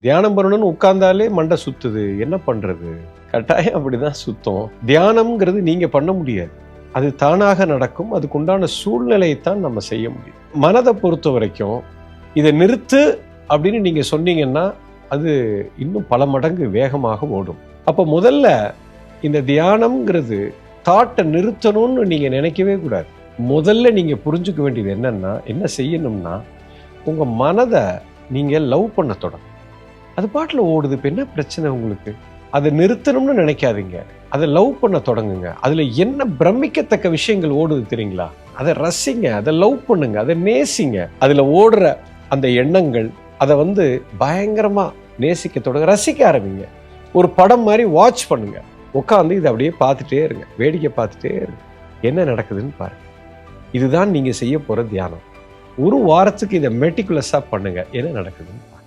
தியானம் பண்ணணும்னு உட்கார்ந்தாலே மண்டை சுத்துது, என்ன பண்றது? கட்டாயம் அப்படிதான் சுத்தம். தியானம்ங்கிறது நீங்க பண்ண முடியாது, அது தானாக நடக்கும். அதுக்கு உண்டான சூழ்நிலையைத்தான் நம்ம செய்ய முடியும். மனதை பொறுத்த வரைக்கும் இதை நிறுத்து அப்படின்னு நீங்க சொன்னீங்கன்னா அது இன்னும் பல மடங்கு வேகமாக ஓடும். அப்ப முதல்ல இந்த தியானம்ங்கிறது தாட்டை நிறுத்தணும்னு நீங்க நினைக்கவே கூடாது. முதல்ல நீங்க புரிஞ்சுக்க வேண்டியது என்னன்னா, என்ன செய்யணும்னா, உங்க மனதை நீங்க லவ் பண்ண தொடங்க. அது பாட்டில் ஓடுது, இப்போ என்ன பிரச்சனை உங்களுக்கு? அதை நிறுத்தணும்னு நினைக்காதீங்க, அதை லவ் பண்ண தொடங்குங்க. அதுல என்ன பிரமிக்கத்தக்க விஷயங்கள் ஓடுது தெரியுங்களா? அதை ரசிங்க, அதை லவ் பண்ணுங்க, அதை நேசிங்க. அதுல ஓடுற அந்த எண்ணங்கள், அதை பயங்கரமா நேசிக்க தொடங்க, ரசிக்க ஆரம்பிங்க. ஒரு படம் மாதிரி வாட்ச் பண்ணுங்க, உட்காந்து இதை அப்படியே பார்த்துட்டே இருங்க, வேடிக்கை பார்த்துட்டே இருங்க, என்ன நடக்குதுன்னு பாருங்க. இதுதான் நீங்க செய்ய போற தியானம். ஒரு வாரத்துக்கு இதை மெட்டிகுலஸா பண்ணுங்க, என்ன நடக்குதுன்னு பாருங்க.